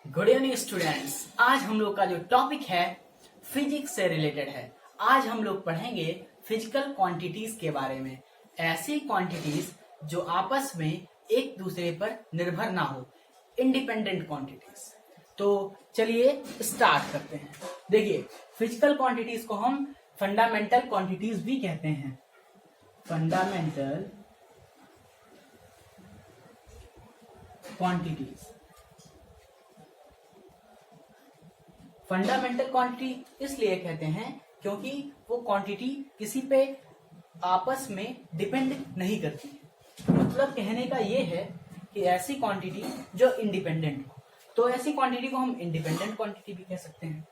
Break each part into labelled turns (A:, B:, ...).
A: Good evening students. आज हम लोग का जो टॉपिक है फिजिक्स से रिलेटेड है। आज हम लोग पढ़ेंगे फिजिकल क्वांटिटीज के बारे में, ऐसी क्वांटिटीज जो आपस में एक दूसरे पर निर्भर ना हो, इंडिपेंडेंट क्वांटिटीज। तो चलिए स्टार्ट करते हैं। देखिए, फिजिकल क्वांटिटीज को हम फंडामेंटल क्वांटिटीज भी कहते हैं। फंडामेंटल क्वांटिटीज, फंडामेंटल क्वांटिटी इसलिए कहते हैं क्योंकि वो क्वांटिटी किसी पे आपस में डिपेंड नहीं करती है। मतलब कहने का ये है कि ऐसी क्वांटिटी जो इंडिपेंडेंट हो, तो ऐसी क्वांटिटी को हम इंडिपेंडेंट क्वांटिटी भी कह सकते हैं।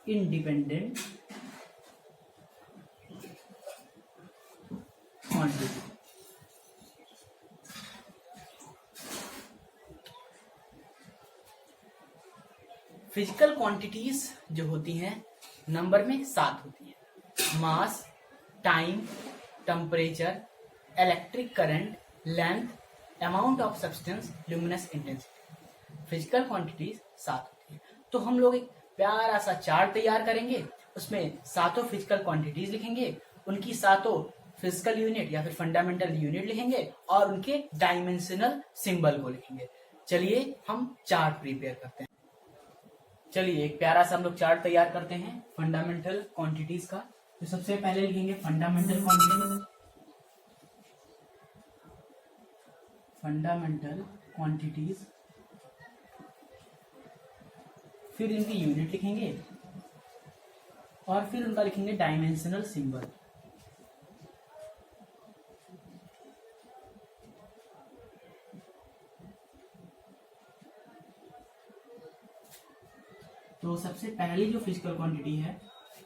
A: Independent quantity. फिजिकल क्वांटिटीज जो होती हैं नंबर में 7 होती है। Mass, time, temperature, electric current, length, amount of substance, luminous intensity. Physical quantities 7 होती है। तो हम लोग एक प्यारा सा चार्ट तैयार करेंगे, उसमें सातों फिजिकल क्वांटिटीज लिखेंगे, उनकी सातों फिजिकल यूनिट या फिर फंडामेंटल यूनिट लिखेंगे और उनके डायमेंशनल सिंबल को लिखेंगे। चलिए हम चार्ट प्रिपेयर करते हैं। चलिए एक प्यारा सा हम लोग चार्ट तैयार करते हैं फंडामेंटल क्वांटिटीज का। तो सबसे पहले लिखेंगे फंडामेंटल क्वांटिटी, फंडामेंटल क्वांटिटीज, फिर इनकी यूनिट लिखेंगे और फिर उनका लिखेंगे डायमेंशनल सिंबल। तो सबसे पहली जो फिजिकल क्वांटिटी है,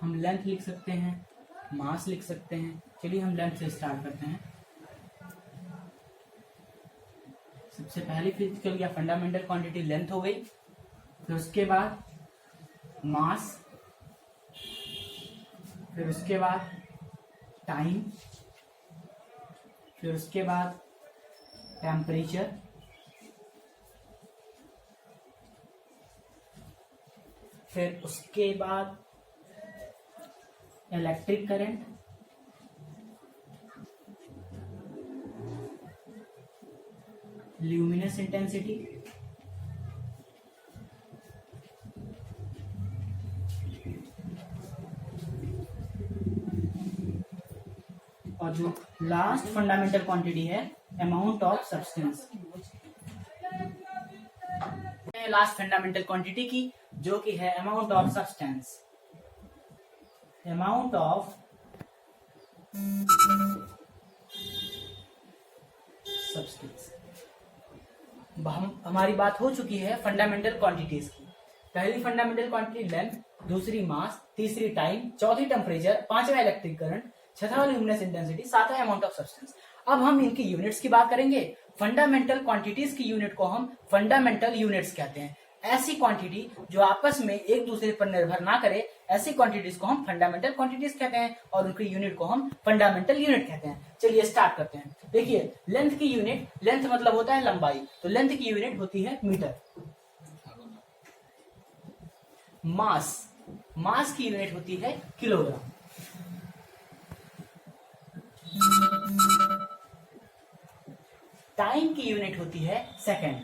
A: हम लेंथ लिख सकते हैं, मास लिख सकते हैं। चलिए हम लेंथ से स्टार्ट करते हैं। सबसे पहली फिजिकल या फंडामेंटल क्वांटिटी लेंथ हो गई, फिर उसके बाद मास, फिर उसके बाद टाइम, फिर उसके बाद टेम्परेचर, फिर उसके बाद इलेक्ट्रिक करंट, ल्यूमिनस इंटेंसिटी, और जो लास्ट फंडामेंटल क्वांटिटी है amount of substance. Last fundamental quantity की जो कि है amount of substance. Amount of substance. हमारी बात हो चुकी है फंडामेंटल क्वांटिटीज की। पहली फंडामेंटल क्वांटिटी लेंथ, दूसरी मास, तीसरी टाइम, चौथी टेम्परेचर, पांचवा इलेक्ट्रिक करंट, छठा ल्यूमिनस इंटेंसिटी, सातवां अमाउंट ऑफ सब्सटेंस। अब हम इनकी यूनिट्स की बात करेंगे। फंडामेंटल क्वांटिटीज की यूनिट को हम फंडामेंटल यूनिट्स कहते हैं। ऐसी क्वांटिटी जो आपस में एक दूसरे पर निर्भर ना करे, ऐसी क्वांटिटीज को हम फंडामेंटल क्वांटिटीज कहते हैं और उनकी यूनिट को हम फंडामेंटल यूनिट कहते हैं। चलिए स्टार्ट करते हैं। देखिए, लेंथ की यूनिट, लेंथ मतलब होता है लंबाई, तो लेंथ की यूनिट होती है मीटर। मास, मास की यूनिट होती है किलोग्राम। टाइम की यूनिट होती है सेकेंड।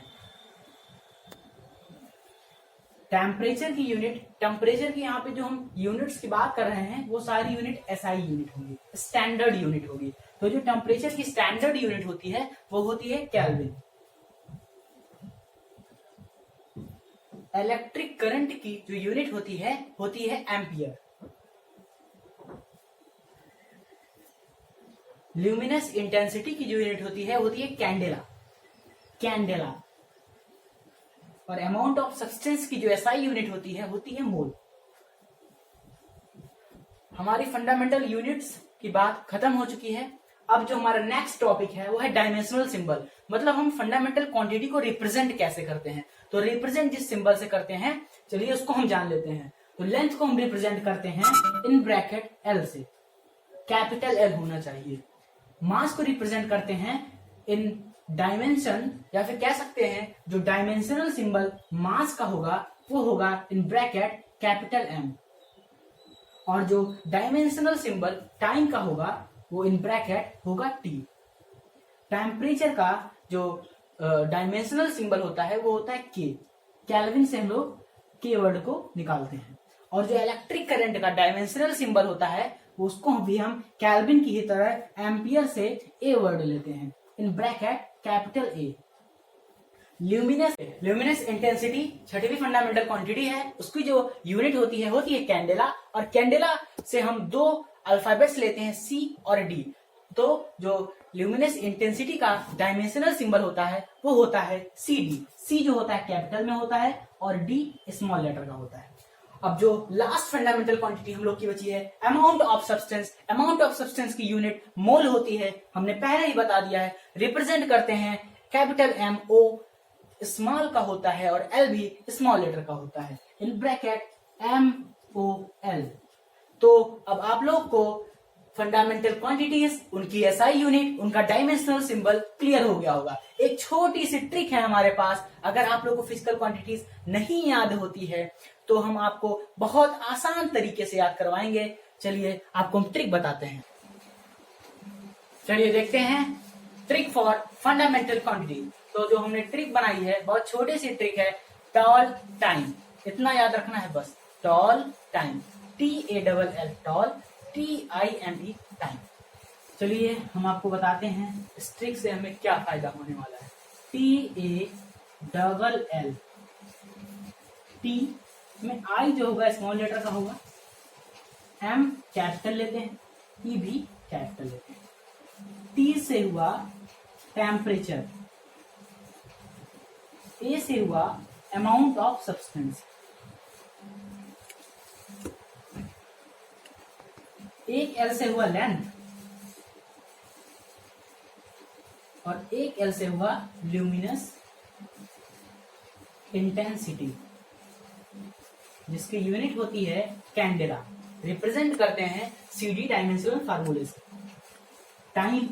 A: टेम्परेचर की यूनिट, टेम्परेचर की यहाँ पे जो हम यूनिट्स की बात कर रहे हैं वो सारी यूनिट एसआई यूनिट होगी, स्टैंडर्ड यूनिट होगी। तो जो टेम्परेचर की स्टैंडर्ड यूनिट होती है वो होती है केल्विन। इलेक्ट्रिक करंट की जो यूनिट होती है एम्पियर। ल्यूमिनस इंटेंसिटी की जो यूनिट होती है कैंडेला, कैंडेला। और अमाउंट ऑफ सब्सटेंस की जो एसआई यूनिट होती है मोल। हमारी फंडामेंटल यूनिट्स की बात खत्म हो चुकी है। अब जो हमारा नेक्स्ट टॉपिक है वो है डायमेंशनल सिंबल। मतलब हम फंडामेंटल क्वांटिटी को रिप्रेजेंट कैसे करते हैं। तो रिप्रेजेंट जिस सिंबल से करते हैं, चलिए उसको हम जान लेते हैं। तो लेंथ को हम रिप्रेजेंट करते हैं इन ब्रैकेट एल से, कैपिटल एल होना चाहिए। मास को रिप्रेजेंट करते हैं इन डायमेंशन या फिर कह सकते हैं जो डायमेंशनल सिंबल मास का होगा वो होगा इन ब्रैकेट कैपिटल M, और जो डायमेंशनल सिंबल टाइम का होगा वो इन ब्रैकेट होगा T। टेम्परेचर का जो डायमेंशनल सिंबल होता है वो होता है K। केल्विन से हम लोग K वर्ड को निकालते हैं। और जो इलेक्ट्रिक करंट का डायमेंशनल सिंबल होता है उसको भी हम केल्विन की ही तरह एम्पियर से A वर्ड लेते हैं in bracket capital A। Luminous intensity छठवीं फंडामेंटल क्वांटिटी है, उसकी जो यूनिट होती है कैंडेला, और कैंडेला से हम दो अल्फाबेट्स लेते हैं C और D। तो जो ल्यूमिनस इंटेंसिटी का डायमेंशनल सिंबल होता है वो होता है CD। C जो होता है कैपिटल में होता है और D स्मॉल लेटर का होता है। अब जो लास्ट फंडामेंटल क्वांटिटी हम लोग की बची है amount of substance. Amount of substance की यूनिट मोल होती है, हमने पहले ही बता दिया है। रिप्रेजेंट करते हैं कैपिटल M O स्मॉल का होता है और L भी स्मॉल लेटर का होता है इन ब्रैकेट MOL। तो अब आप लोग को फंडामेंटल क्वांटिटीज, उनकी SI यूनिट, उनका डायमेंशनल सिंबल क्लियर हो गया होगा। एक छोटी सी ट्रिक है हमारे पास, अगर आप लोग को फिजिकल क्वांटिटीज नहीं याद होती है तो हम आपको बहुत आसान तरीके से याद करवाएंगे। चलिए आपको हम ट्रिक बताते हैं। चलिए देखते हैं ट्रिक फॉर फंडामेंटल क्वांटिटी। तो जो हमने ट्रिक बनाई है बहुत छोटी सी ट्रिक है, टॉल टाइम। इतना याद रखना है बस, tall time, TALL tall, TIME time. चलिए हम आपको बताते हैं इस ट्रिक से हमें क्या फायदा होने वाला है। TALL, T में I जो होगा स्मॉल लेटर का होगा, M कैपिटल लेते हैं, E भी कैपिटल लेते हैं। T से हुआ टेम्परेचर, A से हुआ अमाउंट ऑफ सब्सटेंस, एक L से हुआ लेंथ और एक L से हुआ ल्यूमिनस इंटेंसिटी, जिसकी यूनिट होती है कैंडेला। रिप्रेजेंट करते हैं CD डायमेंशनल फार्मूले से। टाइम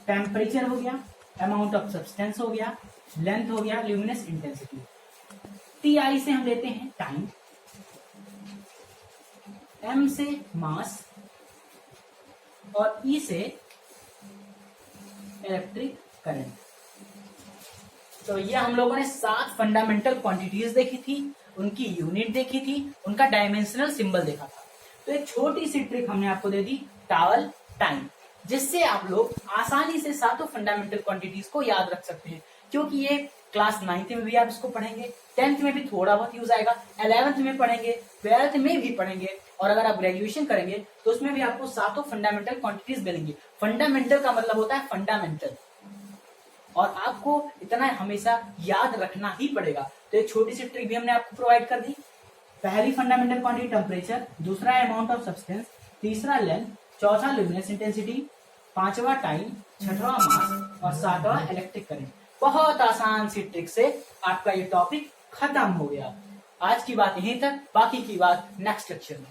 A: टेम्परेचर हो गया, अमाउंट ऑफ सब्सटेंस हो गया, लेंथ हो गया, ल्यूमिनस इंटेंसिटी। TI से हम लेते हैं टाइम, M से मास और E से इलेक्ट्रिक करंट। तो ये हम लोगों ने 7 फंडामेंटल क्वांटिटीज देखी थी, उनकी यूनिट देखी थी, उनका डायमेंशनल सिंबल देखा था। तो एक छोटी सी ट्रिक हमने आपको दे दी, टॉल टाइम, जिससे आप लोग आसानी से 7 फंडामेंटल क्वांटिटीज को याद रख सकते हैं। क्योंकि ये क्लास 9th में भी आप इसको पढ़ेंगे, 10th में भी थोड़ा बहुत यूज आएगा, 11th में पढ़ेंगे, 12th में भी पढ़ेंगे, और अगर आप ग्रेजुएशन करेंगे तो उसमें भी आपको 7 फंडामेंटल क्वांटिटीज मिलेंगी। फंडामेंटल का मतलब होता है फंडामेंटल, और आपको इतना हमेशा याद रखना ही पड़ेगा। तो एक छोटी सी ट्रिक भी हमने आपको प्रोवाइड कर दी। पहली फंडामेंटल क्वांटिटी टेम्परेचर, दूसरा अमाउंट ऑफ सब्सटेंस, तीसरा लेंथ, चौथा ल्यूमिनस इंटेंसिटी, पांचवा टाइम, छठवां मास और सातवां इलेक्ट्रिक करंट। बहुत आसान सी ट्रिक से आपका ये टॉपिक खत्म हो गया। आज की बात यहीं तक, बाकी की बात नेक्स्ट लेक्चर में।